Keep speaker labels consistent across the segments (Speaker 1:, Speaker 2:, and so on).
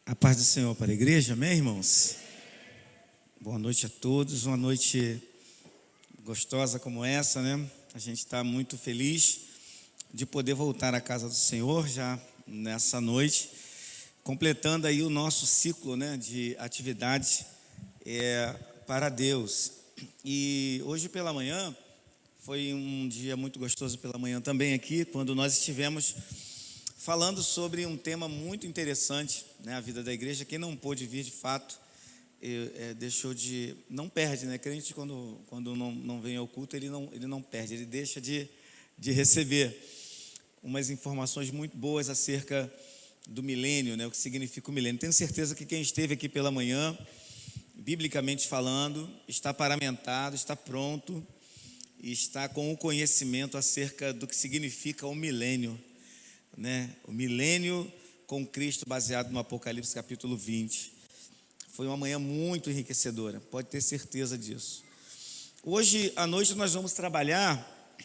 Speaker 1: A paz do Senhor para a igreja, amém, irmãos? Boa noite a todos, uma noite gostosa como essa, né? A gente está muito feliz de poder voltar à casa do Senhor já nessa noite, completando aí o nosso ciclo, né, de atividades para Deus. E hoje pela manhã, foi um dia muito gostoso pela manhã também aqui, quando nós estivemos falando sobre um tema muito interessante, né, a vida da igreja. Quem não pôde vir de fato, deixou de... Não perde, né? Crente quando não vem ao culto, ele não perde, ele deixa de receber umas informações muito boas acerca do milênio, né, o que significa o milênio. Tenho certeza que quem esteve aqui pela manhã, biblicamente falando, está paramentado, está pronto e está com o conhecimento acerca do que significa o milênio, né? O milênio com Cristo, baseado no Apocalipse capítulo 20. Foi uma manhã muito enriquecedora, pode ter certeza disso. Hoje à noite nós vamos trabalhar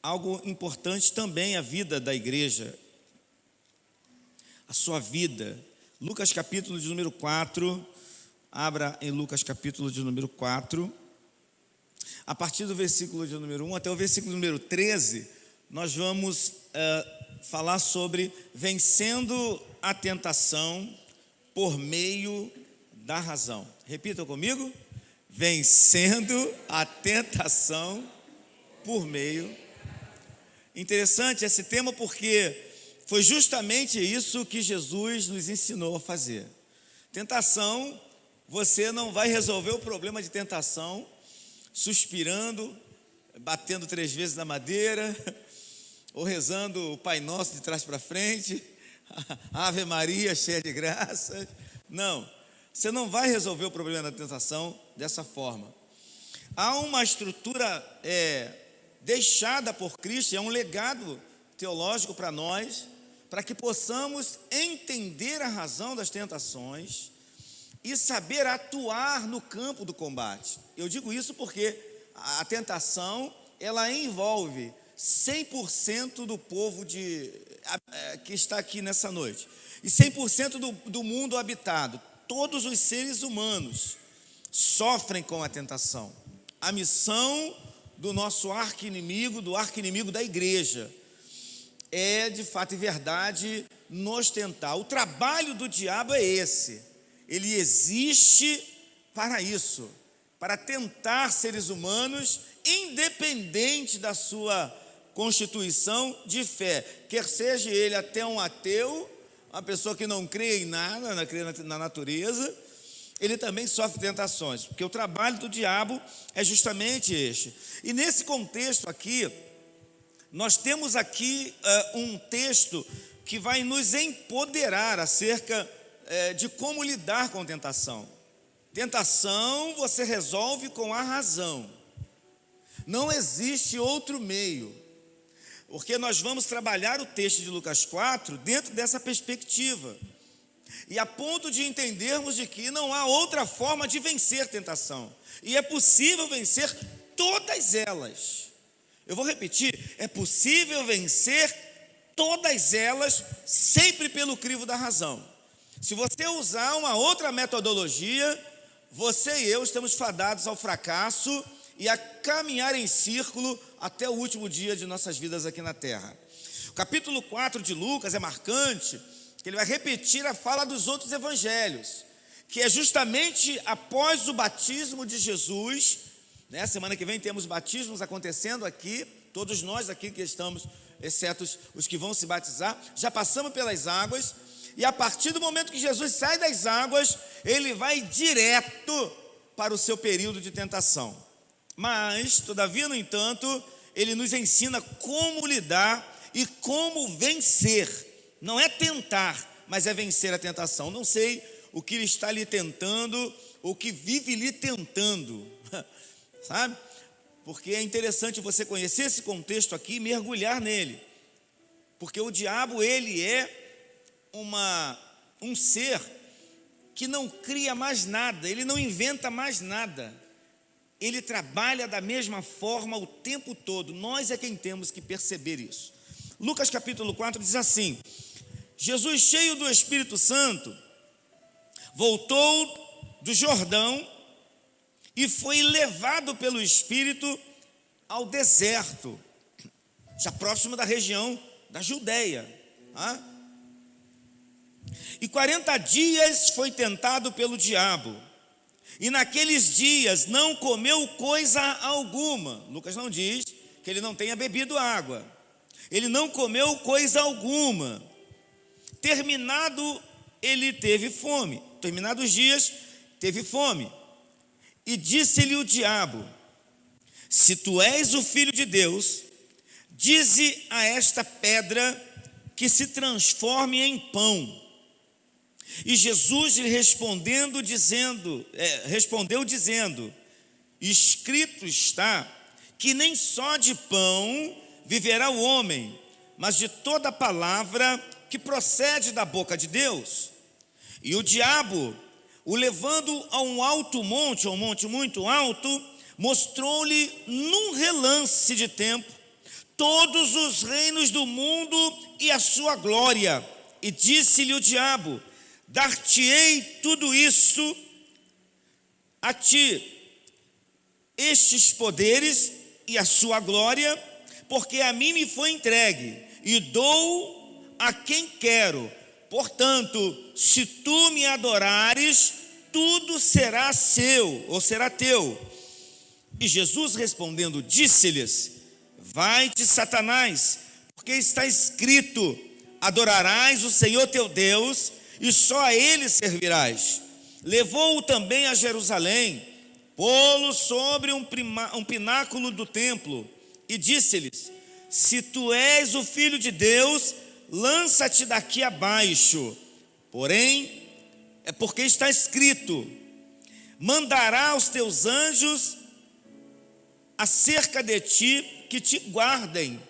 Speaker 1: algo importante também, a vida da igreja, a sua vida. Lucas capítulo de número 4, abra em Lucas capítulo de número 4, a partir do versículo de número 1 até o versículo número 13, nós vamos falar sobre vencendo a tentação por meio da razão. Repita comigo: vencendo a tentação por meio. Interessante esse tema porque foi justamente isso que Jesus nos ensinou a fazer. Tentação, você não vai resolver o problema de tentação suspirando, batendo 3 vezes na madeira, ou rezando o Pai Nosso de trás para frente, Ave Maria cheia de graças. Não, você não vai resolver o problema da tentação dessa forma. Há uma estrutura deixada por Cristo, é um legado teológico para nós, para que possamos entender a razão das tentações e saber atuar no campo do combate. Eu digo isso porque a tentação, ela envolve 100% do povo que está aqui nessa noite, e 100% do mundo habitado. Todos os seres humanos sofrem com a tentação. A missão do nosso arqui-inimigo, do arqui-inimigo da igreja, é de fato e verdade nos tentar. O trabalho do diabo é esse. Ele existe para isso, para tentar seres humanos, independente da sua constituição de fé, quer seja ele até um ateu, uma pessoa que não crê em nada, não crê na natureza, ele também sofre tentações, porque o trabalho do diabo é justamente este. E nesse contexto aqui, nós temos aqui um texto que vai nos empoderar acerca de como lidar com tentação. Tentação você resolve com a razão, não existe outro meio, porque nós vamos trabalhar o texto de Lucas 4 dentro dessa perspectiva, e a ponto de entendermos de que não há outra forma de vencer tentação, e é possível vencer todas elas. Eu vou repetir, é possível vencer todas elas, sempre pelo crivo da razão. Se você usar uma outra metodologia, você e eu estamos fadados ao fracasso e a caminhar em círculo até o último dia de nossas vidas aqui na terra. O capítulo 4 de Lucas é marcante, que ele vai repetir a fala dos outros evangelhos, que é justamente após o batismo de Jesus, né? Semana que vem temos batismos acontecendo aqui, todos nós aqui que estamos, exceto os que vão se batizar, já passamos pelas águas, e a partir do momento que Jesus sai das águas, ele vai direto para o seu período de tentação. Mas, todavia, no entanto, ele nos ensina como lidar e como vencer. Não é tentar, mas é vencer a tentação. Não sei o que ele está lhe tentando, o que vive lhe tentando, sabe? Porque é interessante você conhecer esse contexto aqui e mergulhar nele. Porque o diabo, ele é um ser que não cria mais nada, ele não inventa mais nada. Ele trabalha da mesma forma o tempo todo. Nós é quem temos que perceber isso. Lucas capítulo 4 diz assim: Jesus, cheio do Espírito Santo, voltou do Jordão e foi levado pelo Espírito ao deserto, já próximo da região da Judéia. E 40 dias foi tentado pelo diabo, e naqueles dias não comeu coisa alguma. Lucas não diz que ele não tenha bebido água. Ele não comeu coisa alguma. Terminado, ele teve fome. Terminados os dias, teve fome. E disse-lhe o diabo: se tu és o Filho de Deus, dize a esta pedra que se transforme em pão. E Jesus lhe respondeu dizendo: escrito está que nem só de pão viverá o homem, mas de toda palavra que procede da boca de Deus. E o diabo, o levando a um alto monte, a um monte muito alto, mostrou-lhe num relance de tempo todos os reinos do mundo e a sua glória. E disse-lhe o diabo: dar-te-ei tudo isso a ti, estes poderes e a sua glória, porque a mim me foi entregue, e dou a quem quero. Portanto, se tu me adorares, tudo será seu, ou será teu. E Jesus respondendo, disse-lhes: vai-te, Satanás, porque está escrito: adorarás o Senhor teu Deus, e só a ele servirás. Levou-o também a Jerusalém, pô-lo sobre um pináculo do templo, e disse-lhes: se tu és o Filho de Deus, lança-te daqui abaixo. Porém, é porque está escrito: mandará os teus anjos acerca de ti, que te guardem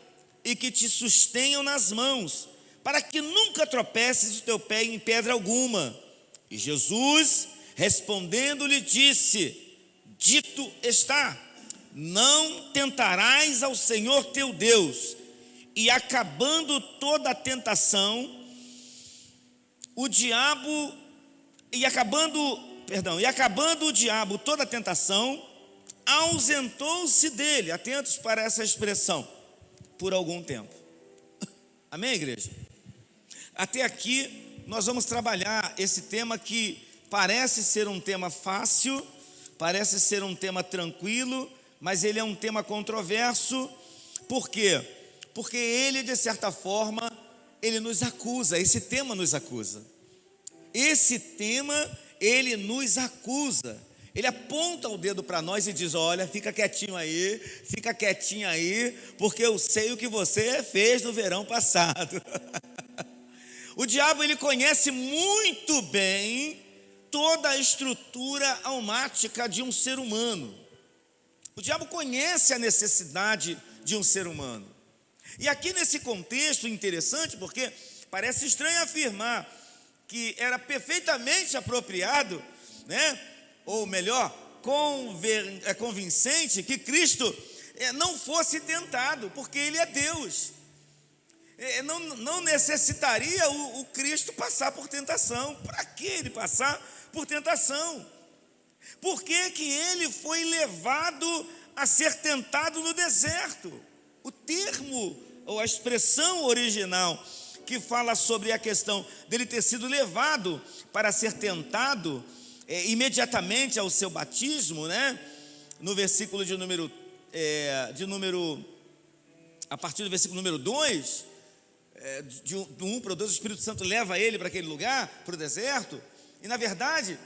Speaker 1: e que te sustenham nas mãos, para que nunca tropeces o teu pé em pedra alguma. E Jesus, respondendo-lhe, disse: dito está, não tentarás ao Senhor teu Deus. E acabando toda a tentação, o diabo, e acabando o diabo toda a tentação, ausentou-se dele. Atentos para essa expressão: por algum tempo. Amém, igreja? Até aqui nós vamos trabalhar esse tema que parece ser um tema fácil, parece ser um tema tranquilo, mas ele é um tema controverso. Por quê? Porque ele, de certa forma, ele nos acusa. Esse tema nos acusa. Esse tema, ele nos acusa. Ele aponta o dedo para nós e diz: olha, fica quietinho aí, fica quietinho aí, porque eu sei o que você fez no verão passado. O diabo, ele conhece muito bem toda a estrutura almática de um ser humano. O diabo conhece a necessidade de um ser humano. E aqui nesse contexto interessante, porque parece estranho afirmar que era perfeitamente apropriado, né? Ou melhor, convincente que Cristo não fosse tentado, porque Ele é Deus. Não necessitaria o Cristo passar por tentação. Para que Ele passar por tentação? Por que que Ele foi levado a ser tentado no deserto? O termo, ou a expressão original que fala sobre a questão dele ter sido levado para ser tentado imediatamente ao seu batismo, né? No versículo a partir do versículo número 2, do 1 para o 2, o Espírito Santo leva ele para aquele lugar, para o deserto, e na verdade,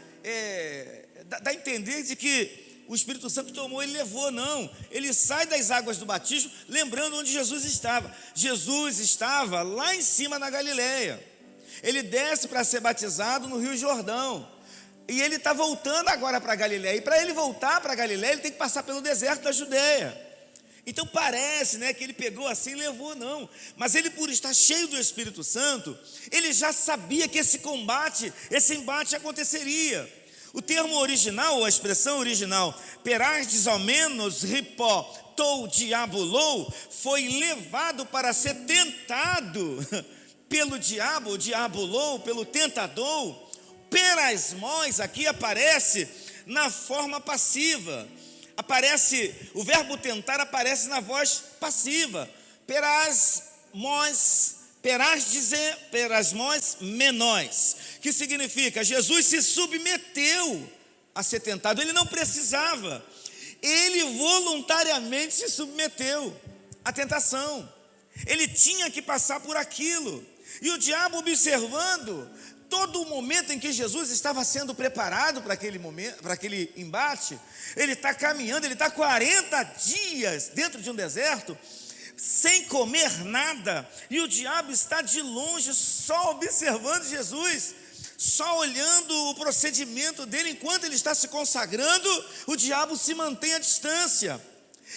Speaker 1: dá a entender de que o Espírito Santo tomou e levou. Não, ele sai das águas do batismo, lembrando onde Jesus estava. Jesus estava lá em cima na Galileia. Ele desce para ser batizado no Rio Jordão, e ele está voltando agora para a Galileia, e para ele voltar para a Galileia, ele tem que passar pelo deserto da Judeia. Então parece, né, que ele pegou assim e levou, não. Mas ele, por estar cheio do Espírito Santo, ele já sabia que esse embate aconteceria. O termo original, ou a expressão original, perastes ao menos ripó tou diabolou, foi levado para ser tentado pelo diabo, o diabolou, pelo tentador, Perasmos aqui aparece na forma passiva. O verbo tentar aparece na voz passiva. Perasmos menós, que significa Jesus se submeteu a ser tentado. Ele não precisava, ele voluntariamente se submeteu à tentação. Ele tinha que passar por aquilo. E o diabo, observando todo o momento em que Jesus estava sendo preparado para aquele momento, para aquele embate, ele está caminhando, ele está 40 dias dentro de um deserto, sem comer nada, e o diabo está de longe, só observando Jesus, só olhando o procedimento dele. Enquanto ele está se consagrando, o diabo se mantém à distância.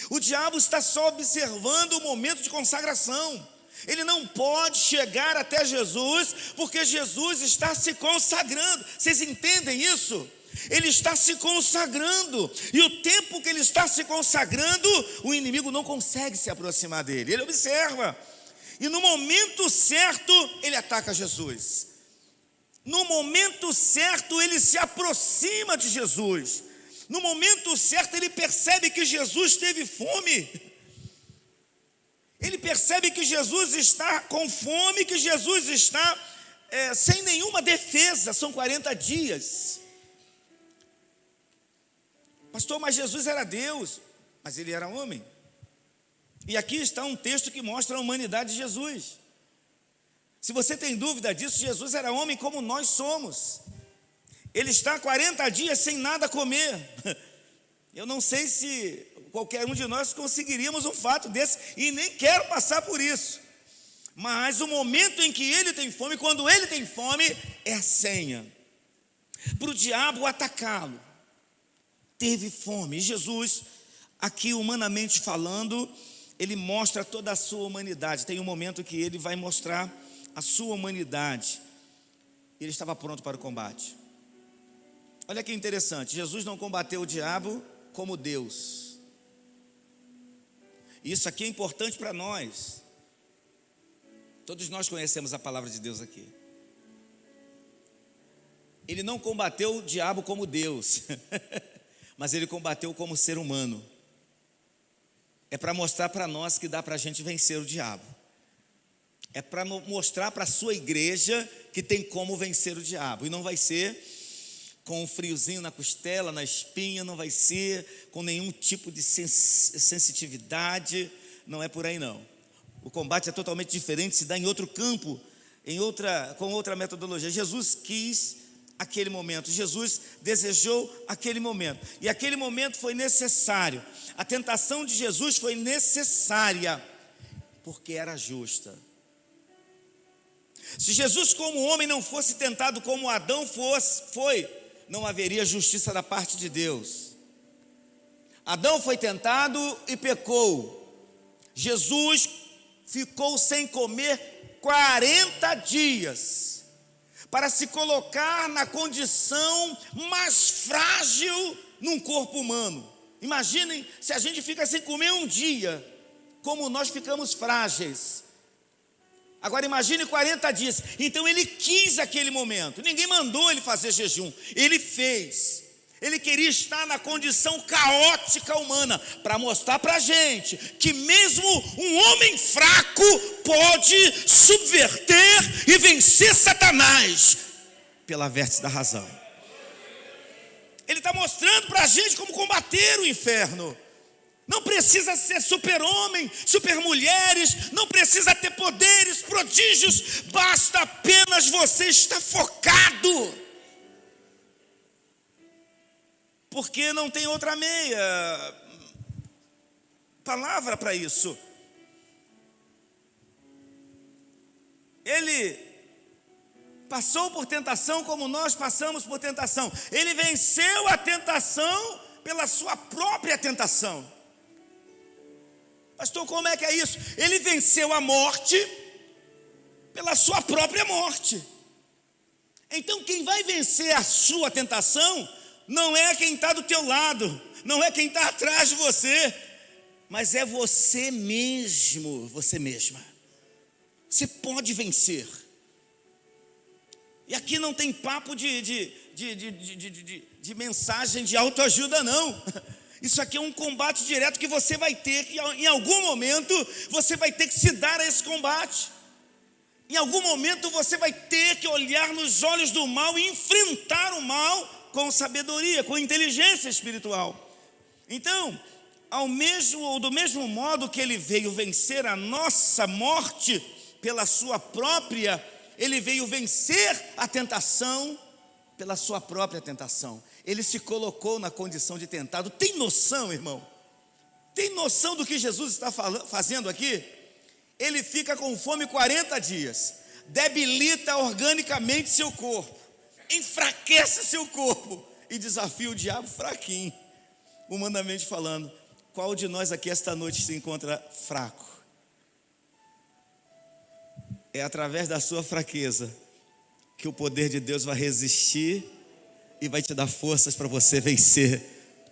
Speaker 1: O diabo está só observando o momento de consagração. Ele não pode chegar até Jesus, porque Jesus está se consagrando. Vocês entendem isso? Ele está se consagrando, e o tempo que ele está se consagrando, o inimigo não consegue se aproximar dele. Ele observa, e no momento certo ele ataca Jesus. No momento certo ele se aproxima de Jesus. No momento certo ele percebe que Jesus teve fome. Ele percebe que Jesus está com fome, que Jesus está sem nenhuma defesa. São 40 dias. Pastor, mas Jesus era Deus, mas ele era homem. E aqui está um texto que mostra a humanidade de Jesus. Se você tem dúvida disso, Jesus era homem como nós somos. Ele está 40 dias sem nada comer. Eu não sei se qualquer um de nós conseguiríamos um fato desse, e nem quero passar por isso. Mas o momento em que ele tem fome, quando ele tem fome, é a senha para o diabo atacá-lo. Teve fome. E Jesus, aqui humanamente falando, ele mostra toda a sua humanidade. Tem um momento que ele vai mostrar a sua humanidade. Ele estava pronto para o combate. Olha que interessante, Jesus não combateu o diabo como Deus. Isso aqui é importante para nós. Todos nós conhecemos a palavra de Deus aqui. Ele não combateu o diabo como Deus, mas ele combateu como ser humano. É para mostrar para nós que dá para a gente vencer o diabo. É para mostrar para a sua igreja que tem como vencer o diabo. E não vai ser com um friozinho na costela, na espinha, não vai ser com nenhum tipo de sensitividade. Não é por aí não. O combate é totalmente diferente, se dá em outro campo, com outra metodologia. Jesus quis aquele momento, Jesus desejou aquele momento, e aquele momento foi necessário. A tentação de Jesus foi necessária, porque era justa. Se Jesus como homem não fosse tentado como Adão foi, não haveria justiça da parte de Deus. Adão foi tentado e pecou. Jesus ficou sem comer 40 dias, para se colocar na condição mais frágil num corpo humano. Imaginem se a gente fica sem comer um dia, como nós ficamos frágeis. Agora imagine 40 dias. Então ele quis aquele momento. Ninguém mandou ele fazer jejum, ele fez. Ele queria estar na condição caótica humana, para mostrar para a gente que mesmo um homem fraco pode subverter e vencer Satanás pela vértice da razão. Ele está mostrando para a gente como combater o inferno. Não precisa ser super-homem, super-mulheres, não precisa ter poderes, prodígios, basta apenas você estar focado. Porque não tem outra meia palavra para isso. Ele passou por tentação como nós passamos por tentação. Ele venceu a tentação pela sua própria tentação. Pastor, como é que é isso? Ele venceu a morte pela sua própria morte. Então quem vai vencer a sua tentação não é quem está do teu lado, não é quem está atrás de você, mas é você mesmo, você mesma. Você pode vencer. E aqui não tem papo de mensagem de autoajuda, não. Isso aqui é um combate direto que você vai ter, que em algum momento você vai ter que se dar a esse combate. Em algum momento você vai ter que olhar nos olhos do mal e enfrentar o mal com sabedoria, com inteligência espiritual. Então, do mesmo modo que ele veio vencer a nossa morte pela sua própria, ele veio vencer a tentação pela sua própria tentação. Ele se colocou na condição de tentado. Tem noção, irmão? Tem noção do que Jesus está fazendo aqui? Ele fica com fome 40 dias, debilita organicamente seu corpo, enfraquece seu corpo e desafia o diabo fraquinho, humanamente falando. Qual de nós aqui esta noite se encontra fraco? É através da sua fraqueza que o poder de Deus vai resistir e vai te dar forças para você vencer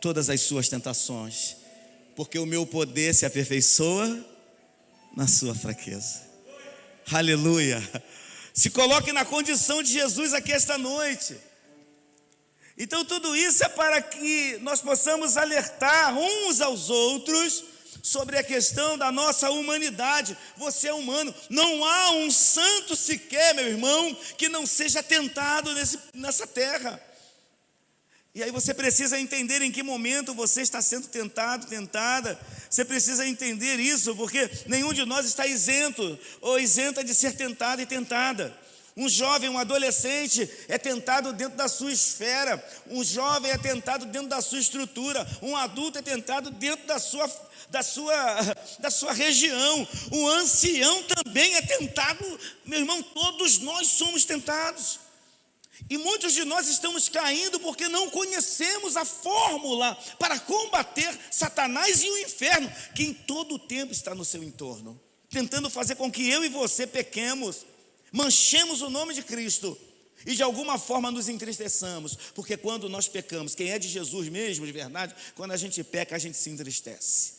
Speaker 1: todas as suas tentações, porque o meu poder se aperfeiçoa na sua fraqueza. Aleluia. Se coloque na condição de Jesus aqui esta noite. Então tudo isso é para que nós possamos alertar uns aos outros sobre a questão da nossa humanidade. Você é humano, não há um santo sequer, meu irmão, que não seja tentado nessa terra. E aí você precisa entender em que momento você está sendo tentado, tentada. Você precisa entender isso, porque nenhum de nós está isento ou isenta de ser tentado e tentada. Um jovem, um adolescente é tentado dentro da sua esfera. Um jovem é tentado dentro da sua estrutura. Um adulto é tentado dentro da sua região. Um ancião também é tentado. Meu irmão, todos nós somos tentados. E muitos de nós estamos caindo porque não conhecemos a fórmula para combater Satanás e o inferno, que em todo o tempo está no seu entorno, tentando fazer com que eu e você pequemos, manchemos o nome de Cristo e de alguma forma nos entristeçamos, porque quando nós pecamos, quem é de Jesus mesmo, de verdade, quando a gente peca, a gente se entristece,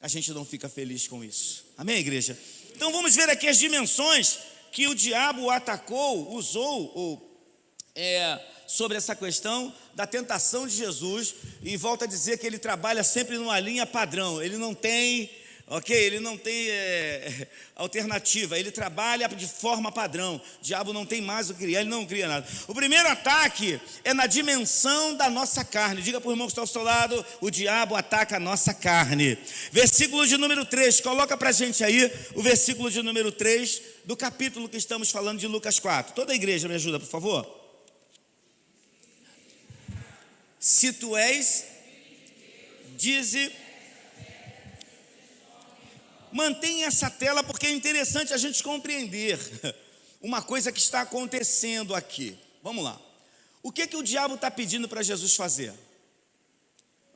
Speaker 1: a gente não fica feliz com isso. Amém, igreja? Então vamos ver aqui as dimensões que o diabo atacou, usou sobre essa questão da tentação de Jesus, e volta a dizer que ele trabalha sempre numa linha padrão. Ele não tem alternativa, ele trabalha de forma padrão. O diabo não tem mais o que criar, ele não cria nada. O primeiro ataque é na dimensão da nossa carne. Diga para o irmão que está ao seu lado: o diabo ataca a nossa carne. Versículo de número 3, coloca para a gente aí o versículo de número 3 do capítulo que estamos falando de Lucas 4. Toda a igreja me ajuda, por favor. Se tu és, dize. Mantenha essa tela, porque é interessante a gente compreender uma coisa que está acontecendo aqui. Vamos lá. O que o diabo está pedindo para Jesus fazer?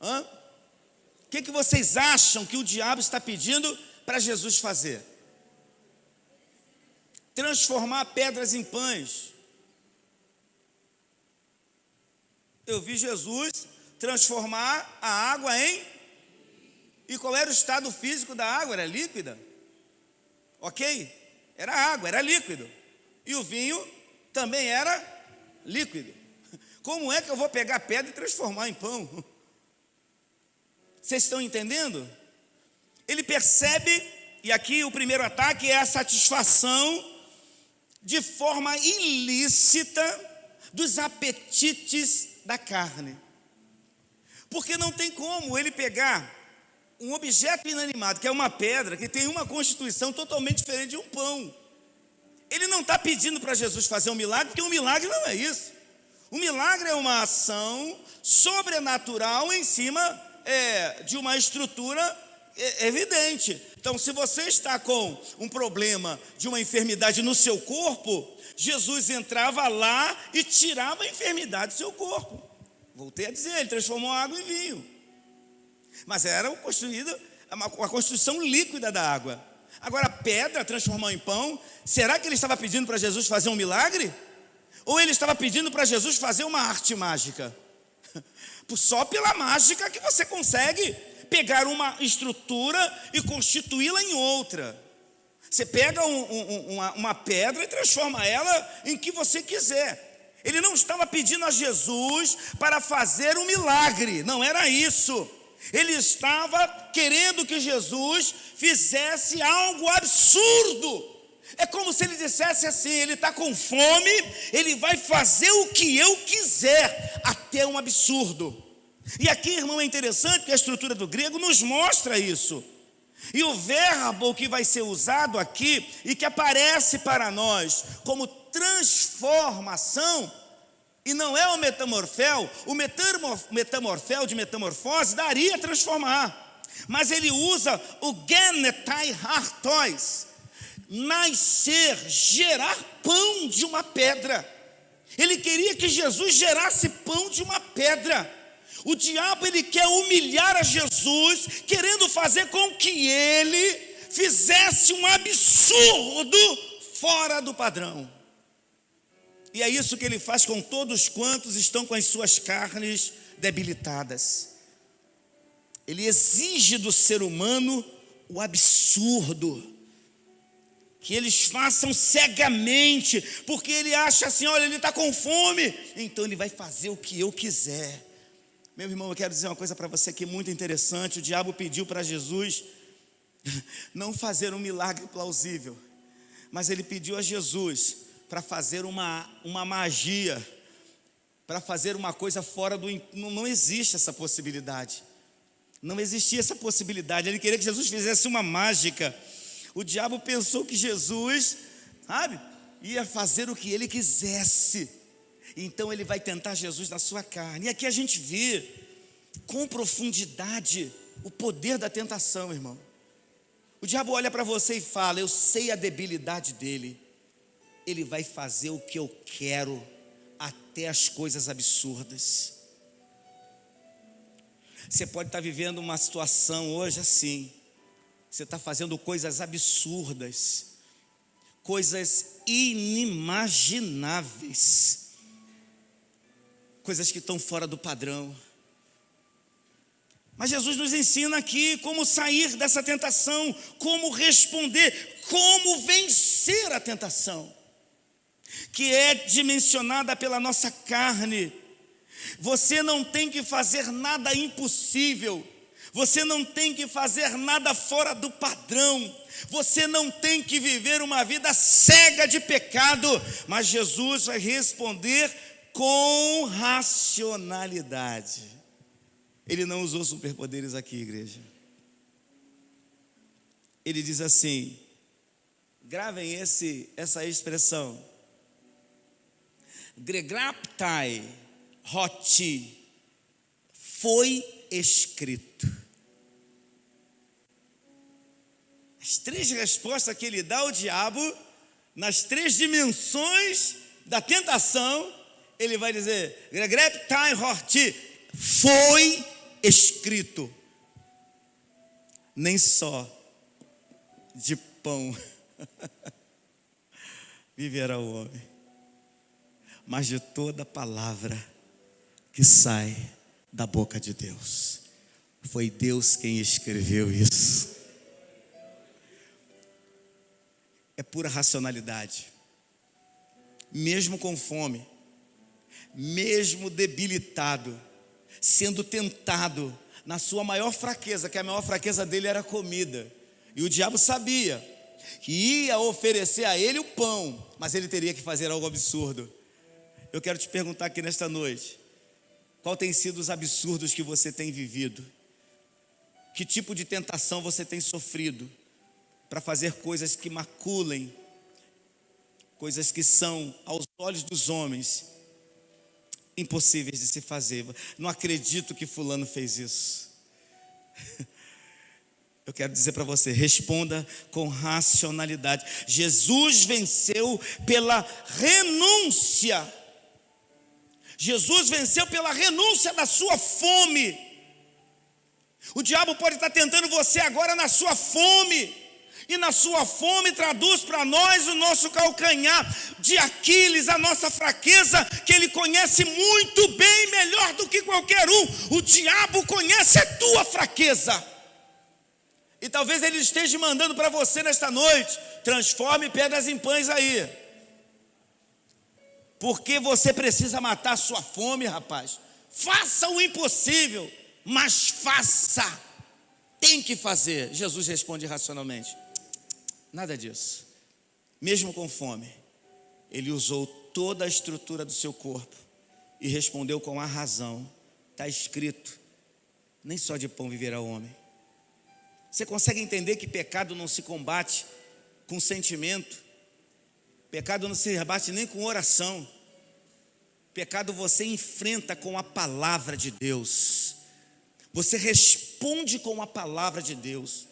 Speaker 1: O que vocês acham que o diabo está pedindo para Jesus fazer? Transformar pedras em pães. Eu vi Jesus transformar a água em... E qual era o estado físico da água? Era líquida. Ok? Era água, era líquido. E o vinho também era líquido. Como é que eu vou pegar pedra e transformar em pão? Vocês estão entendendo? Ele percebe, e aqui o primeiro ataque é a satisfação de forma ilícita dos apetites da carne. Porque não tem como ele pegar um objeto inanimado, que é uma pedra, que tem uma constituição totalmente diferente de um pão. Ele não está pedindo para Jesus fazer um milagre, porque um milagre não é isso. Um milagre é uma ação sobrenatural em cima de uma estrutura evidente. Então, se você está com um problema de uma enfermidade no seu corpo, Jesus entrava lá e tirava a enfermidade do seu corpo. Voltei a dizer, ele transformou a água em vinho. Mas era uma constituição líquida da água. Agora, pedra transformou em pão. Será que ele estava pedindo para Jesus fazer um milagre? Ou ele estava pedindo para Jesus fazer uma arte mágica? Só pela mágica que você consegue pegar uma estrutura e constituí-la em outra. Você pega uma pedra e transforma ela em que você quiser. Ele não estava pedindo a Jesus para fazer um milagre, não era isso. Ele estava querendo que Jesus fizesse algo absurdo. É como se ele dissesse assim: ele está com fome, ele vai fazer o que eu quiser, até um absurdo. E aqui, irmão, é interessante que a estrutura do grego nos mostra isso. E o verbo que vai ser usado aqui e que aparece para nós como transformação, e não é o metamorfel de metamorfose daria transformar, mas ele usa o genetai hartois, nascer, gerar pão de uma pedra. Ele queria que Jesus gerasse pão de uma pedra. O diabo, ele quer humilhar a Jesus, querendo fazer com que ele fizesse um absurdo fora do padrão. E é isso que ele faz com todos quantos estão com as suas carnes debilitadas. Ele exige do ser humano o absurdo, que eles façam cegamente, porque ele acha assim: olha, ele está com fome, então ele vai fazer o que eu quiser. Meu irmão, eu quero dizer uma coisa para você aqui muito interessante. O diabo pediu para Jesus não fazer um milagre plausível, mas ele pediu a Jesus para fazer uma magia, para fazer uma coisa fora do... Não existe essa possibilidade. Não existia essa possibilidade. Ele queria que Jesus fizesse uma mágica. O diabo pensou que Jesus, ia fazer o que ele quisesse. Então ele vai tentar Jesus na sua carne. E aqui a gente vê com profundidade o poder da tentação, irmão. O diabo olha para você e fala: eu sei a debilidade dele. Ele vai fazer o que eu quero, até as coisas absurdas. Você pode estar vivendo uma situação hoje assim. Você está fazendo coisas absurdas, coisas inimagináveis, coisas que estão fora do padrão. Mas Jesus nos ensina aqui como sair dessa tentação, como responder, como vencer a tentação, que é dimensionada pela nossa carne. Você não tem que fazer nada impossível, você não tem que fazer nada fora do padrão, você não tem que viver uma vida cega de pecado, mas Jesus vai responder com racionalidade. Ele não usou superpoderes aqui, igreja. Ele diz assim, gravem essa expressão: gregraptai hoti, foi escrito. As três respostas que ele dá ao diabo, nas três dimensões da tentação, ele vai dizer: gregraptai hoti, foi escrito. Nem só de pão viverá o homem, mas de toda palavra que sai da boca de Deus. Foi Deus quem escreveu isso. É pura racionalidade. Mesmo com fome, mesmo debilitado, sendo tentado na sua maior fraqueza, que a maior fraqueza dele era a comida, e o diabo sabia que ia oferecer a ele o pão, mas ele teria que fazer algo absurdo. Eu quero te perguntar aqui nesta noite: qual tem sido os absurdos que você tem vivido? Que tipo de tentação você tem sofrido para fazer coisas que maculem, coisas que são, aos olhos dos homens, impossíveis de se fazer? Não acredito que fulano fez isso. Eu quero dizer para você: responda com racionalidade. Jesus venceu pela renúncia. Jesus venceu pela renúncia da sua fome. O diabo pode estar tentando você agora na sua fome, e na sua fome traduz para nós o nosso calcanhar de Aquiles, a nossa fraqueza, que ele conhece muito bem, melhor do que qualquer um. O diabo conhece a tua fraqueza. E talvez Ele esteja mandando para você nesta noite: transforme pedras em pães aí. Porque você precisa matar a sua fome, rapaz. Faça o impossível, mas faça. Tem que fazer. Jesus responde racionalmente: nada disso. Mesmo com fome, Ele usou toda a estrutura do seu corpo e respondeu com a razão. Está escrito: nem só de pão viverá o homem. Você consegue entender que pecado não se combate com sentimento? Pecado não se rebate nem com oração. Pecado você enfrenta com a palavra de Deus. Você responde com a palavra de Deus.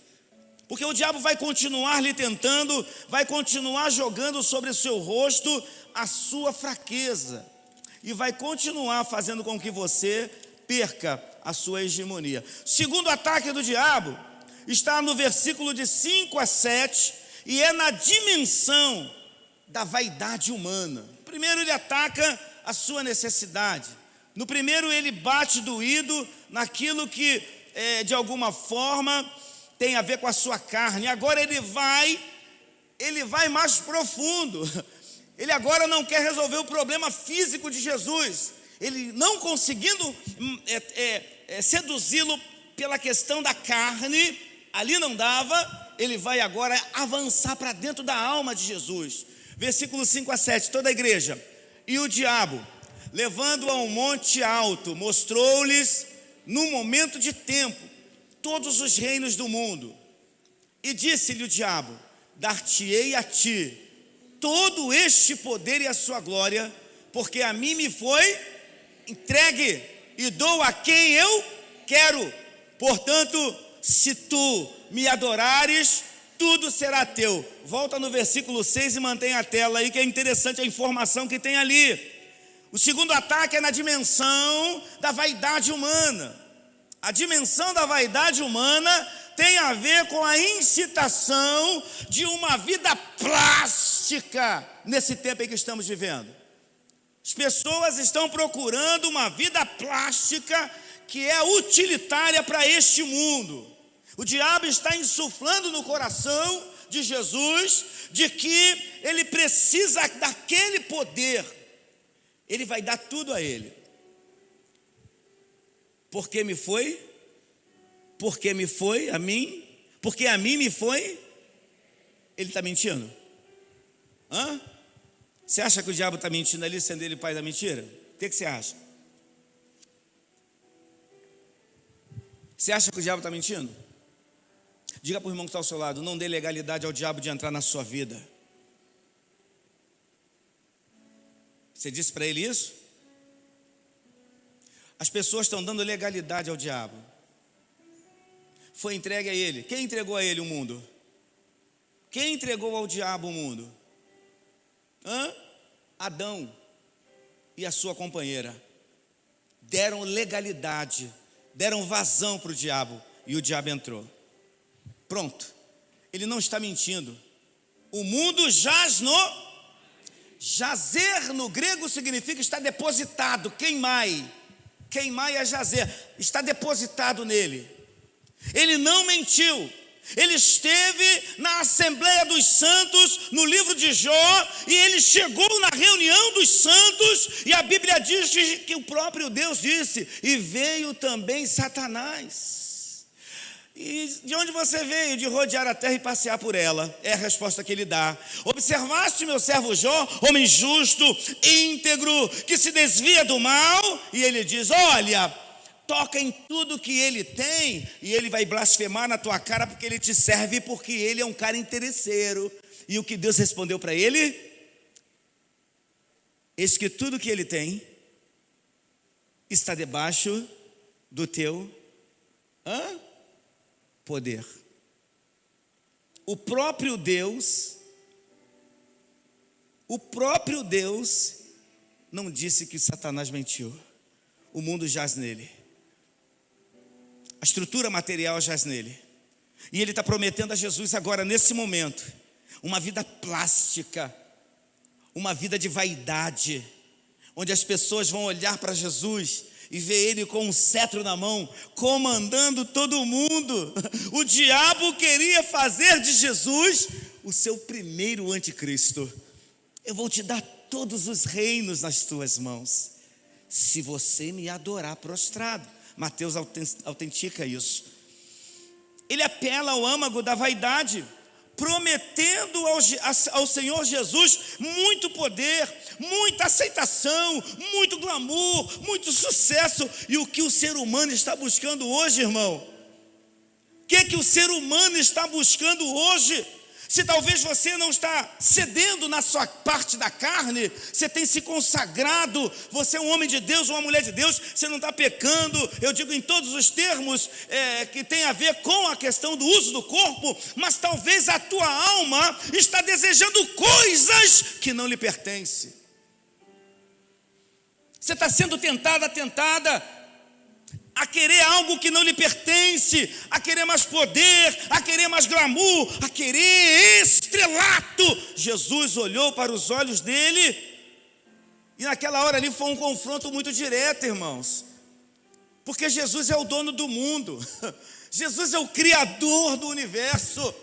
Speaker 1: Porque o diabo vai continuar lhe tentando, vai continuar jogando sobre o seu rosto a sua fraqueza. E vai continuar fazendo com que você perca a sua hegemonia. O segundo ataque do diabo está no versículo de 5 a 7, e é na dimensão da vaidade humana. Primeiro ele ataca a sua necessidade. No primeiro ele bate doído naquilo que de alguma forma tem a ver com a sua carne. Agora ele vai mais profundo. Ele agora não quer resolver o problema físico de Jesus. Ele não conseguindo seduzi-lo pela questão da carne, ali não dava, ele vai agora avançar para dentro da alma de Jesus. Versículo 5 a 7, toda a igreja. E o diabo, levando-o a um monte alto, mostrou-lhes, num momento de tempo, todos os reinos do mundo. E disse-lhe o diabo: dar-te-ei a ti todo este poder e a sua glória, porque a mim me foi entregue, e dou a quem eu quero. Portanto, se tu me adorares, tudo será teu. Volta no versículo 6 e mantém a tela aí, que é interessante a informação que tem ali. O segundo ataque é na dimensão da vaidade humana. A dimensão da vaidade humana tem a ver com a incitação de uma vida plástica nesse tempo em que estamos vivendo. As pessoas estão procurando uma vida plástica que é utilitária para este mundo. O diabo está insuflando no coração de Jesus de que ele precisa daquele poder. Ele vai dar tudo a ele. Porque me foi a mim, porque a mim me foi. Ele está mentindo? Você acha que o diabo está mentindo ali, sendo ele pai da mentira? O que você acha? Você acha que o diabo está mentindo? Diga para o irmão que está ao seu lado: não dê legalidade ao diabo de entrar na sua vida. Você disse para ele isso? As pessoas estão dando legalidade ao diabo. Foi entregue a ele. Quem entregou a ele o mundo? Quem entregou ao diabo o mundo? Adão e a sua companheira. Deram legalidade, deram vazão para o diabo, e o diabo entrou. Pronto, ele não está mentindo. O mundo jaz no... Jazer no grego significa estar depositado, queimai. Queimai é jazer, está depositado nele. Ele não mentiu. Ele esteve na Assembleia dos Santos, no livro de Jó, e ele chegou na reunião dos santos, e a Bíblia diz que o próprio Deus disse: e veio também Satanás. E de onde você veio? De rodear a terra e passear por ela. É a resposta que ele dá. Observaste meu servo Jó, homem justo, íntegro, que se desvia do mal? E ele diz: olha, toca em tudo que ele tem, e ele vai blasfemar na tua cara, porque ele te serve, porque ele é um cara interesseiro. E o que Deus respondeu para ele? Eis que tudo que ele tem está debaixo do teu poder. O próprio Deus não disse que Satanás mentiu. O mundo jaz nele. A estrutura material jaz nele. E ele está prometendo a Jesus agora, nesse momento, uma vida plástica, uma vida de vaidade, onde as pessoas vão olhar para Jesus e vê ele com um cetro na mão, comandando todo mundo. O diabo queria fazer de Jesus o seu primeiro anticristo. Eu vou te dar todos os reinos nas tuas mãos, se você me adorar prostrado. Mateus autentica isso. Ele apela ao âmago da vaidade, prometendo ao Senhor Jesus muito poder, muita aceitação, muito glamour, muito sucesso. E o que o ser humano está buscando hoje, irmão? O que o ser humano está buscando hoje? Se talvez você não está cedendo na sua parte da carne, você tem se consagrado, você é um homem de Deus, uma mulher de Deus, você não está pecando, eu digo em todos os termos que tem a ver com a questão do uso do corpo, mas talvez a tua alma está desejando coisas que não lhe pertencem. Você está sendo tentada a querer algo que não lhe pertence, a querer mais poder, a querer mais glamour, a querer estrelato. Jesus olhou para os olhos dele e naquela hora ali foi um confronto muito direto, irmãos, porque Jesus é o dono do mundo, Jesus é o criador do universo,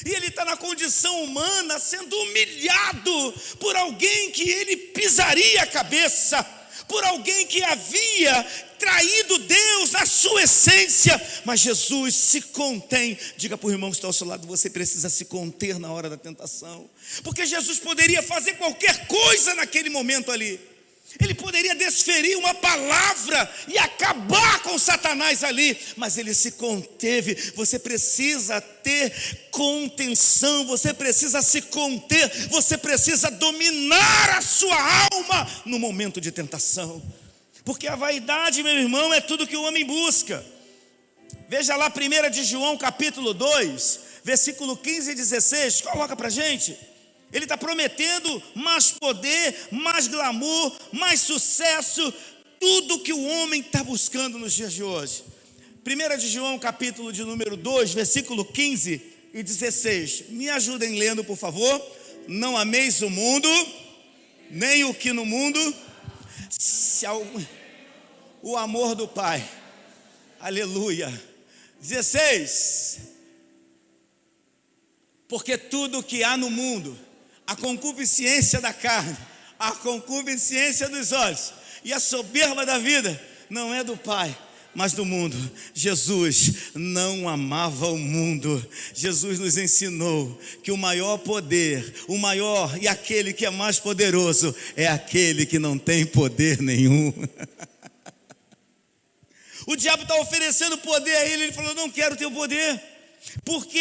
Speaker 1: e ele está na condição humana sendo humilhado por alguém que ele pisaria a cabeça, por alguém que havia traído Deus na sua essência, mas Jesus se contém. Diga para o irmão que está ao seu lado: você precisa se conter na hora da tentação, porque Jesus poderia fazer qualquer coisa naquele momento ali. Ele poderia desferir uma palavra e acabar com Satanás ali, mas ele se conteve. Você precisa ter contenção, você precisa se conter, você precisa dominar a sua alma no momento de tentação, porque a vaidade, meu irmão, é tudo que o homem busca. Veja lá 1 de João capítulo 2, versículo 15 e 16, coloca para a gente. Ele está prometendo mais poder, mais glamour, mais sucesso, tudo que o homem está buscando nos dias de hoje. 1 de João, capítulo de número 2, versículo 15 e 16. Me ajudem lendo, por favor. Não ameis o mundo, nem o que no mundo, o amor do Pai. Aleluia. 16. Porque tudo que há no mundo, a concupiscência da carne, a concupiscência dos olhos e a soberba da vida, não é do Pai, mas do mundo. Jesus não amava o mundo. Jesus nos ensinou que o maior poder, o maior e aquele que é mais poderoso é aquele que não tem poder nenhum. O diabo está oferecendo poder a ele falou: não quero teu poder, porque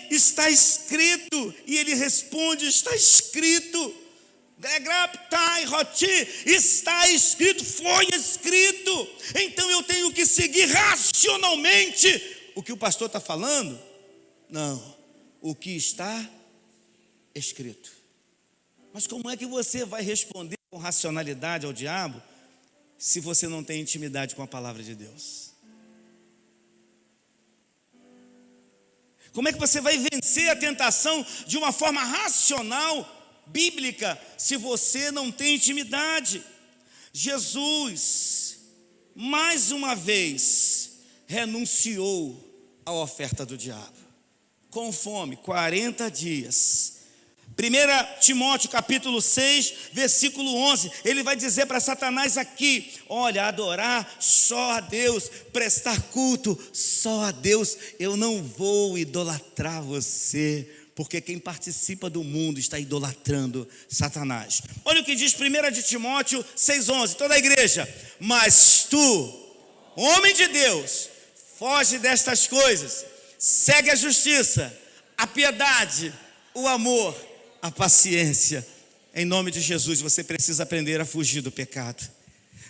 Speaker 1: está escrito. E ele responde: está escrito. Está escrito, foi escrito. Então eu tenho que seguir racionalmente o que o pastor está falando? Não, o que está escrito. Mas como é que você vai responder com racionalidade ao diabo se você não tem intimidade com a palavra de Deus? Como é que você vai vencer a tentação de uma forma racional, bíblica, se você não tem intimidade? Jesus, mais uma vez, renunciou à oferta do diabo, com fome, 40 dias. 1 Timóteo capítulo 6, versículo 11, ele vai dizer para Satanás aqui: olha, adorar só a Deus, prestar culto só a Deus, eu não vou idolatrar você, porque quem participa do mundo está idolatrando Satanás. Olha o que diz 1 de Timóteo 6,11, toda a igreja: mas tu, homem de Deus, foge destas coisas, segue a justiça, a piedade, o amor, a paciência. Em nome de Jesus, você precisa aprender a fugir do pecado.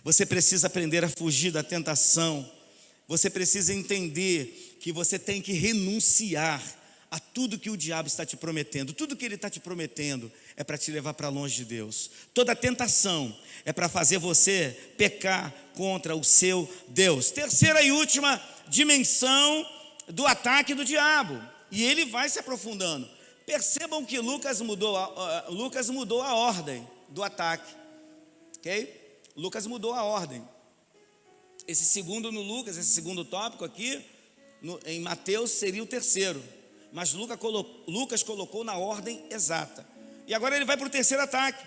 Speaker 1: Você precisa aprender a fugir da tentação. Você precisa entender que você tem que renunciar a tudo que o diabo está te prometendo. Tudo que ele está te prometendo é para te levar para longe de Deus. Toda tentação é para fazer você pecar contra o seu Deus. Terceira e última dimensão do ataque do diabo. E ele vai se aprofundando. Percebam que Lucas mudou a ordem do ataque, ok? Lucas mudou a ordem. Esse segundo no Lucas, esse segundo tópico aqui, em Mateus seria o terceiro, mas Lucas colocou na ordem exata. E agora ele vai para o terceiro ataque.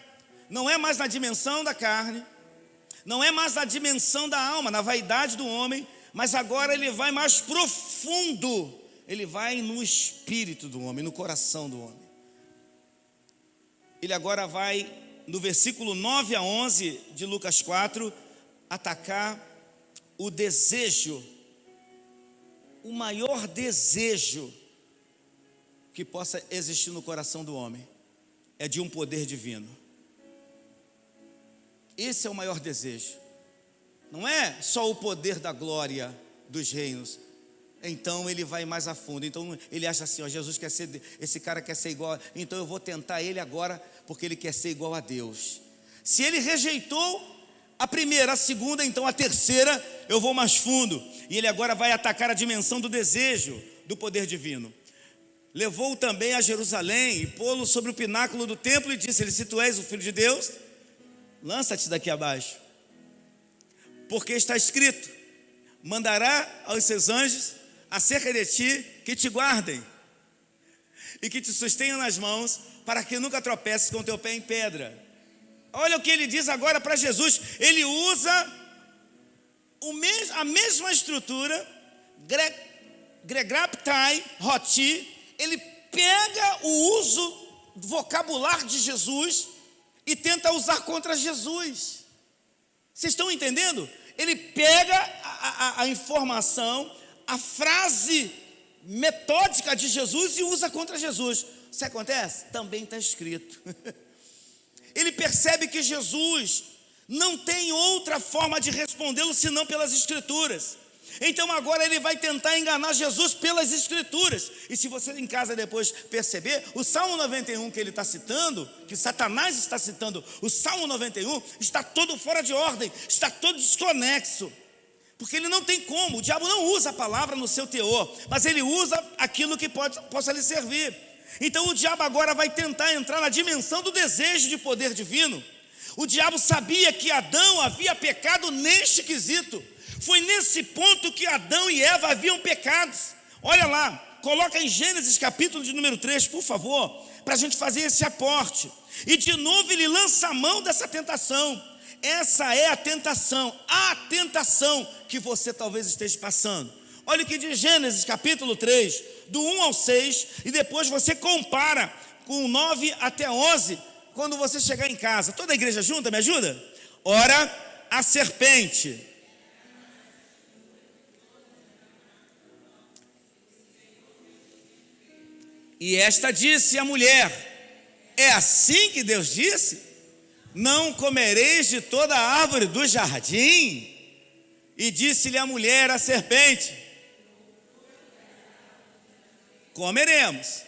Speaker 1: Não é mais na dimensão da carne, não é mais na dimensão da alma, na vaidade do homem, mas agora ele vai mais profundo. Ele vai no espírito do homem, no coração do homem. Ele agora vai, no versículo 9 a 11 de Lucas 4, atacar o desejo, o maior desejo que possa existir no coração do homem, é de um poder divino. Esse é o maior desejo. Não é só o poder da glória dos reinos. Então ele vai mais a fundo. Então ele acha assim, ó, Jesus quer ser, esse cara quer ser igual, então eu vou tentar ele agora, porque ele quer ser igual a Deus. Se ele rejeitou a primeira, a segunda, então a terceira, eu vou mais fundo. E ele agora vai atacar a dimensão do desejo do poder divino. Levou-o também a Jerusalém e pô-lo sobre o pináculo do templo e disse-lhe: se tu és o Filho de Deus, lança-te daqui abaixo, porque está escrito: mandará aos seus anjos acerca de ti que te guardem e que te sustenham nas mãos, para que nunca tropeces com teu pé em pedra. Olha o que ele diz agora para Jesus. Ele usa a mesma estrutura, gregraptai, roti. Ele pega o uso vocabular de Jesus e tenta usar contra Jesus. Vocês estão entendendo? Ele pega a informação, a frase metódica de Jesus e usa contra Jesus. Isso acontece? Também está escrito. Ele percebe que Jesus não tem outra forma de respondê-lo senão pelas Escrituras. Então agora ele vai tentar enganar Jesus pelas Escrituras. E se você em casa depois perceber, o Salmo 91 que ele está citando, que Satanás está citando, o Salmo 91 está todo fora de ordem, está todo desconexo. Porque ele não tem como, o diabo não usa a palavra no seu teor, mas ele usa aquilo que possa lhe servir. Então o diabo agora vai tentar entrar na dimensão do desejo de poder divino. O diabo sabia que Adão havia pecado neste quesito. Foi nesse ponto que Adão e Eva haviam pecado. Olha lá, coloca em Gênesis capítulo de número 3, por favor, para a gente fazer esse aporte. E de novo ele lança a mão dessa tentação. Essa é a tentação que você talvez esteja passando. Olha o que diz Gênesis capítulo 3, do 1 ao 6, e depois você compara com o 9 até 11, quando você chegar em casa. Toda a igreja junta, me ajuda? Ora, a serpente. E esta disse à mulher: é assim que Deus disse? Não comereis de toda a árvore do jardim? E disse-lhe a mulher à serpente: comeremos,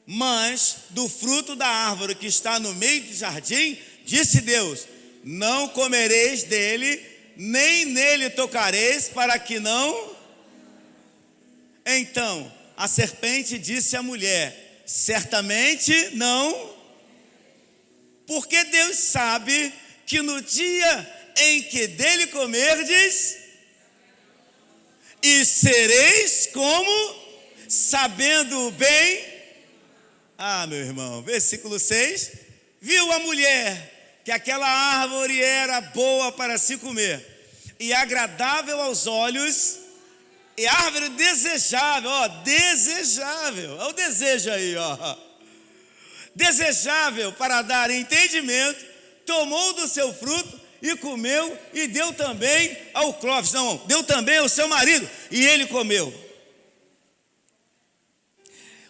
Speaker 1: mas do fruto da árvore que está no meio do jardim, disse Deus: não comereis dele, nem nele tocareis, para que não... Então a serpente disse à mulher: certamente não, porque Deus sabe que no dia em que dele comerdes, e sereis como sabendo o bem. Meu irmão, versículo 6, viu a mulher que aquela árvore era boa para se comer, e agradável aos olhos, e árvore desejável, desejável, olha o desejo aí, desejável para dar entendimento, tomou do seu fruto e comeu, e deu também ao Clóvis, deu também ao seu marido, e ele comeu.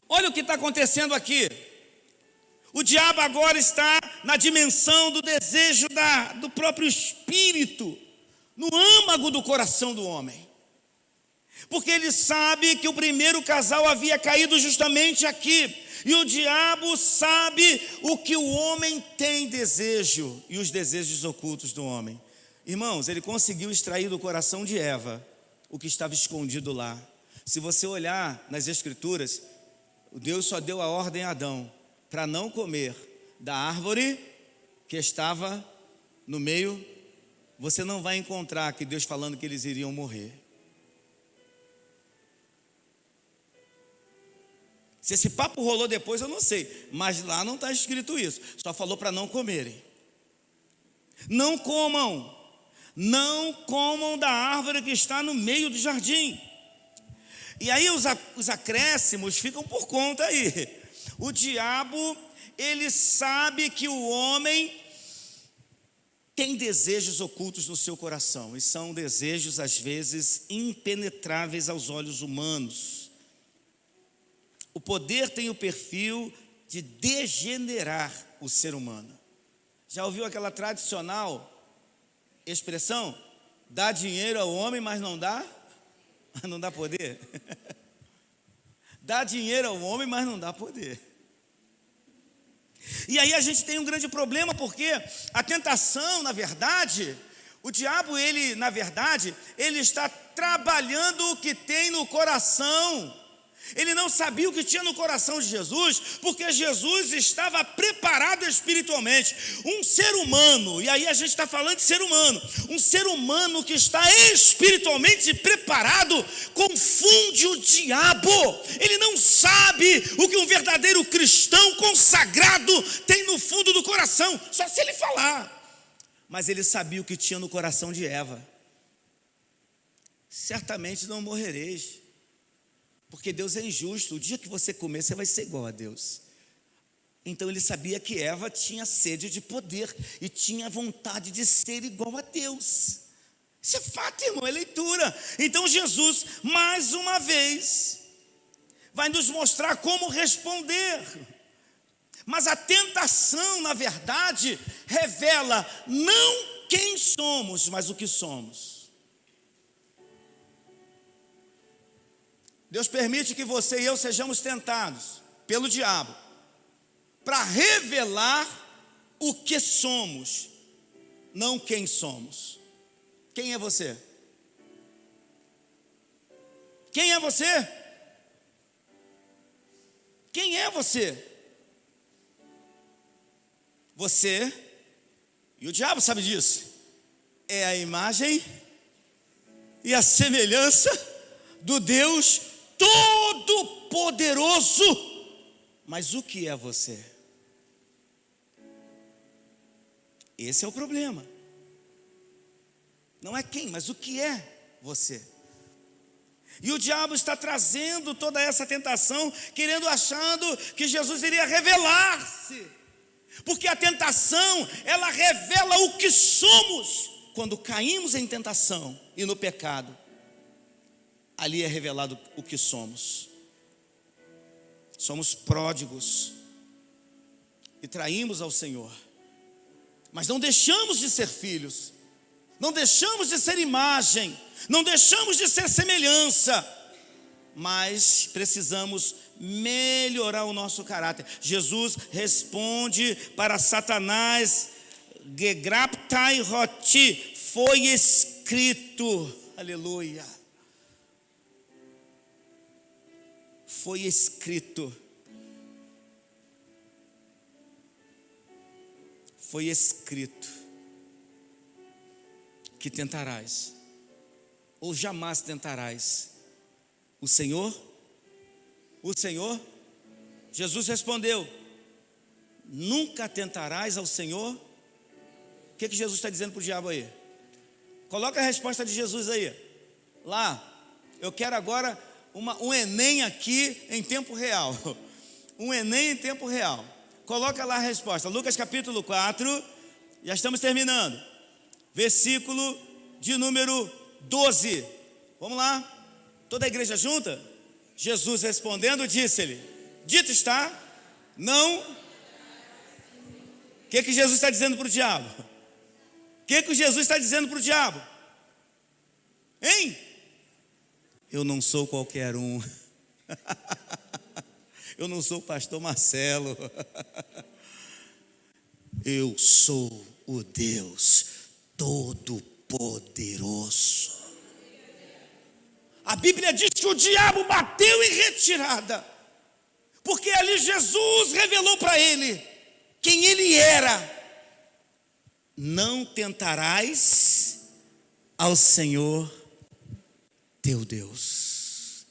Speaker 1: Olha o que está acontecendo aqui. O diabo agora está na dimensão do desejo do próprio espírito, no âmago do coração do homem. Porque ele sabe que o primeiro casal havia caído justamente aqui. E o diabo sabe o que o homem tem desejo e os desejos ocultos do homem. Irmãos, ele conseguiu extrair do coração de Eva o que estava escondido lá. Se você olhar nas Escrituras, Deus só deu a ordem a Adão para não comer da árvore que estava no meio você não vai encontrar que Deus falando que eles iriam morrer. Se esse papo rolou depois, eu não sei, mas lá não está escrito isso. Só falou para não comerem. Não comam da árvore que está no meio do jardim. E aí os acréscimos ficam por conta aí. O diabo, ele sabe que o homem tem desejos ocultos no seu coração, e são desejos às vezes impenetráveis aos olhos humanos. O poder tem o perfil de degenerar o ser humano. Já ouviu aquela tradicional expressão? Dá dinheiro ao homem, mas não dá poder. Dá dinheiro ao homem, mas não dá poder. E aí a gente tem um grande problema, porque a tentação, na verdade, o diabo, ele está trabalhando o que tem no coração. Ele não sabia o que tinha no coração de Jesus, porque Jesus estava preparado espiritualmente. Um ser humano, e aí a gente está falando de ser humano, um ser humano que está espiritualmente preparado, confunde o diabo. Ele não sabe o que um verdadeiro cristão consagrado tem no fundo do coração, só se ele falar. Mas ele sabia o que tinha no coração de Eva. Certamente não morrereis. Porque Deus é injusto, o dia que você comer, você vai ser igual a Deus. Então ele sabia que Eva tinha sede de poder e tinha vontade de ser igual a Deus. Isso é fato, irmão, é leitura. Então Jesus, mais uma vez, vai nos mostrar como responder. Mas a tentação, na verdade, revela não quem somos, mas o que somos. Deus permite que você e eu sejamos tentados pelo diabo para revelar o que somos, não quem somos. Quem é você? Quem é você? Quem é você? Você, e o diabo sabe disso, é a imagem e a semelhança do Deus Todo-Poderoso. Mas o que é você? Esse é o problema. Não é quem, mas o que é você? E o diabo está trazendo toda essa tentação, achando que Jesus iria revelar-se. Porque a tentação, ela revela o que somos. Quando caímos em tentação e no pecado, ali é revelado o que somos. Somos pródigos e traímos ao Senhor, mas não deixamos de ser filhos, não deixamos de ser imagem, não deixamos de ser semelhança, mas precisamos melhorar o nosso caráter. Jesus responde para Satanás: Gegraptai roti, foi escrito. Aleluia. Foi escrito. Foi escrito que tentarás, ou jamais tentarás o Senhor. Jesus respondeu: nunca tentarás ao Senhor. O que Jesus está dizendo para o diabo aí? Coloca a resposta de Jesus aí. Lá, eu quero agora um Enem aqui em tempo real. Um Enem em tempo real. Coloca lá a resposta. Lucas capítulo 4. Já estamos terminando. Versículo de número 12. Vamos lá. Toda a igreja junta? Jesus respondendo, disse-lhe: dito está, não. O que Jesus está dizendo para o diabo? O que Jesus está dizendo para o diabo? Hein? Eu não sou qualquer um. Eu não sou o pastor Marcelo. Eu sou o Deus Todo-Poderoso. A Bíblia diz que o diabo bateu em retirada, porque ali Jesus revelou para ele quem ele era. Não tentarás ao Senhor teu Deus.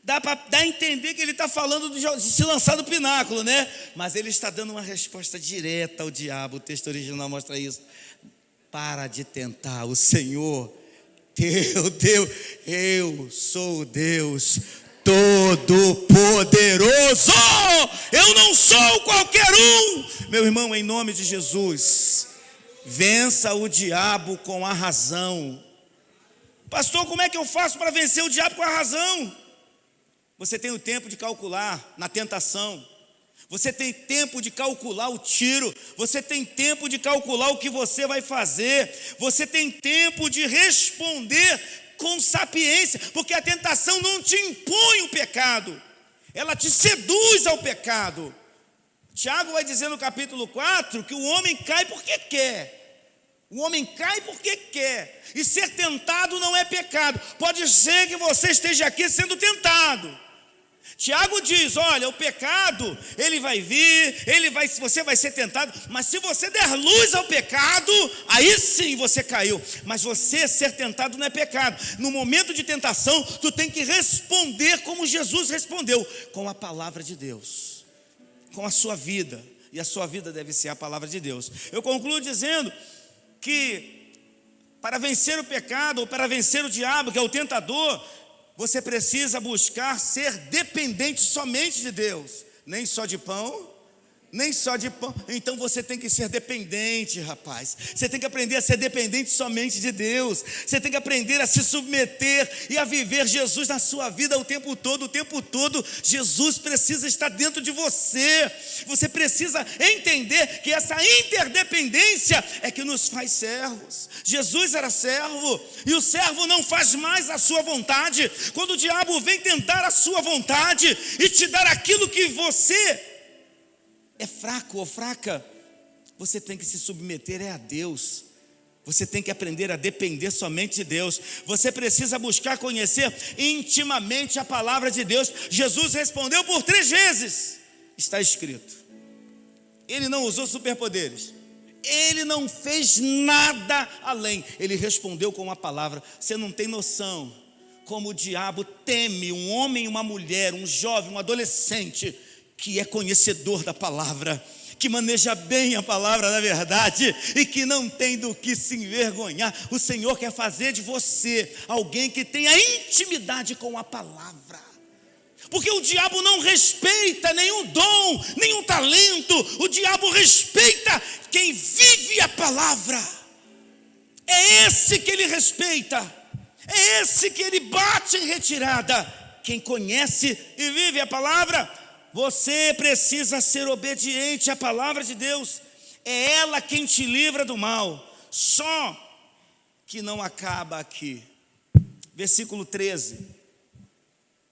Speaker 1: Dá a entender que ele está falando de se lançar do pináculo, né? Mas ele está dando uma resposta direta ao diabo. O texto original mostra isso. Para de tentar o Senhor teu Deus. Eu sou o Deus Todo-Poderoso. Eu não sou qualquer um. Meu irmão, em nome de Jesus, vença o diabo com a razão. Pastor, como é que eu faço para vencer o diabo com a razão? Você tem o tempo de calcular na tentação. Você tem tempo de calcular o tiro. Você tem tempo de calcular o que você vai fazer. Você tem tempo de responder com sapiência, porque a tentação não te impõe o pecado, ela te seduz ao pecado. Tiago vai dizer no capítulo 4 que o homem cai porque quer. O homem cai porque quer. E ser tentado não é pecado. Pode ser que você esteja aqui sendo tentado. Tiago diz, olha, o pecado, ele vai vir, você vai ser tentado, mas se você der luz ao pecado, aí sim você caiu. Mas você ser tentado não é pecado. No momento de tentação, tu tem que responder como Jesus respondeu, com a palavra de Deus, com a sua vida, e a sua vida deve ser a palavra de Deus. Eu concluo dizendo que para vencer o pecado, ou para vencer o diabo, que é o tentador, você precisa buscar ser dependente somente de Deus, nem só de pão, nem só de pão. Então você tem que ser dependente, rapaz. Você tem que aprender a ser dependente somente de Deus. Você tem que aprender a se submeter e a viver Jesus na sua vida o tempo todo. O tempo todo Jesus precisa estar dentro de você. Você precisa entender que essa interdependência é que nos faz servos. Jesus era servo, e o servo não faz mais a sua vontade. Quando o diabo vem tentar a sua vontade e te dar aquilo que você é fraco ou fraca, você tem que se submeter a Deus. Você tem que aprender a depender somente de Deus. Você precisa buscar conhecer intimamente a palavra de Deus. Jesus respondeu por 3 vezes. Está escrito. Ele não usou superpoderes. Ele não fez nada além. Ele respondeu com uma palavra. Você não tem noção como o diabo teme um homem, uma mulher, um jovem, um adolescente que é conhecedor da palavra, que maneja bem a palavra da verdade e que não tem do que se envergonhar. O Senhor quer fazer de você alguém que tenha intimidade com a palavra, porque o diabo não respeita nenhum dom, nenhum talento. O diabo respeita quem vive a palavra. É esse que ele respeita, é esse que ele bate em retirada. Quem conhece e vive a palavra. Você precisa ser obediente à palavra de Deus. É ela quem te livra do mal. Só que não acaba aqui. Versículo 13.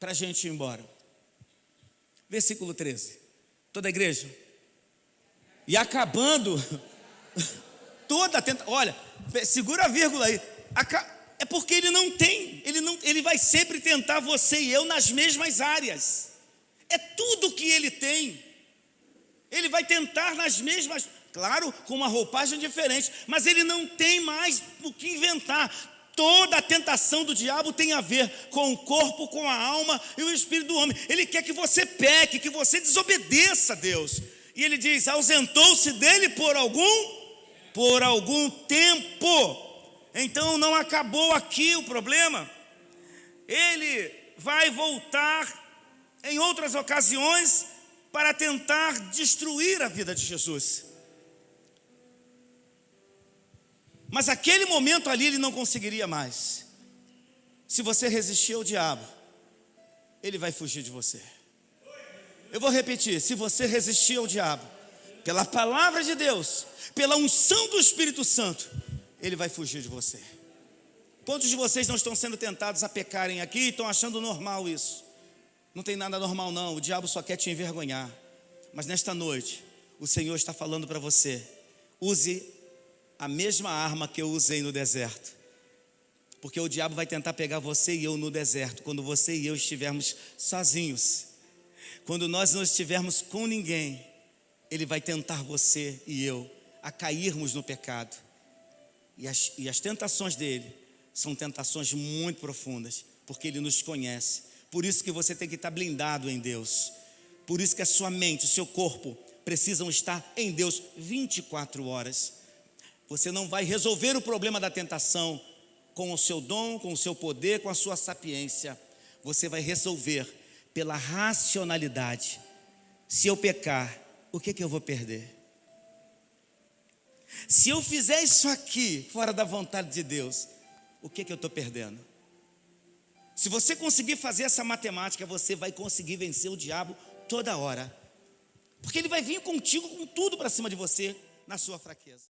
Speaker 1: Para a gente ir embora. Versículo 13. Toda a igreja. E acabando toda a tentação. Olha, segura a vírgula aí. É porque ele não tem. Ele vai sempre tentar você e eu nas mesmas áreas. É tudo que ele tem. Ele vai tentar nas mesmas, claro, com uma roupagem diferente, mas ele não tem mais o que inventar. Toda a tentação do diabo tem a ver com o corpo, com a alma e o espírito do homem. Ele quer que você peque, que você desobedeça a Deus. E ele diz, ausentou-se dele por algum tempo. Então não acabou aqui o problema. Ele vai voltar em outras ocasiões para tentar destruir a vida de Jesus. Mas aquele momento ali ele não conseguiria mais. Se você resistir ao diabo, ele vai fugir de você. Eu vou repetir, se você resistir ao diabo, pela palavra de Deus, pela unção do Espírito Santo, ele vai fugir de você. Quantos de vocês não estão sendo tentados a pecarem aqui e estão achando normal isso? Não tem nada normal não, o diabo só quer te envergonhar. Mas nesta noite, o Senhor está falando para você, use a mesma arma que eu usei no deserto. Porque o diabo vai tentar pegar você e eu no deserto, quando você e eu estivermos sozinhos. Quando nós não estivermos com ninguém, ele vai tentar você e eu a cairmos no pecado. E as tentações dele são tentações muito profundas, porque Ele nos conhece. Por isso que você tem que estar blindado em Deus. Por isso que a sua mente, o seu corpo precisam estar em Deus 24 horas. Você não vai resolver o problema da tentação com o seu dom, com o seu poder, com a sua sapiência. Você vai resolver pela racionalidade. Se eu pecar, o que eu vou perder? Se eu fizer isso aqui fora da vontade de Deus, o que eu estou perdendo? Se você conseguir fazer essa matemática, você vai conseguir vencer o diabo toda hora, porque ele vai vir contigo com tudo para cima de você na sua fraqueza.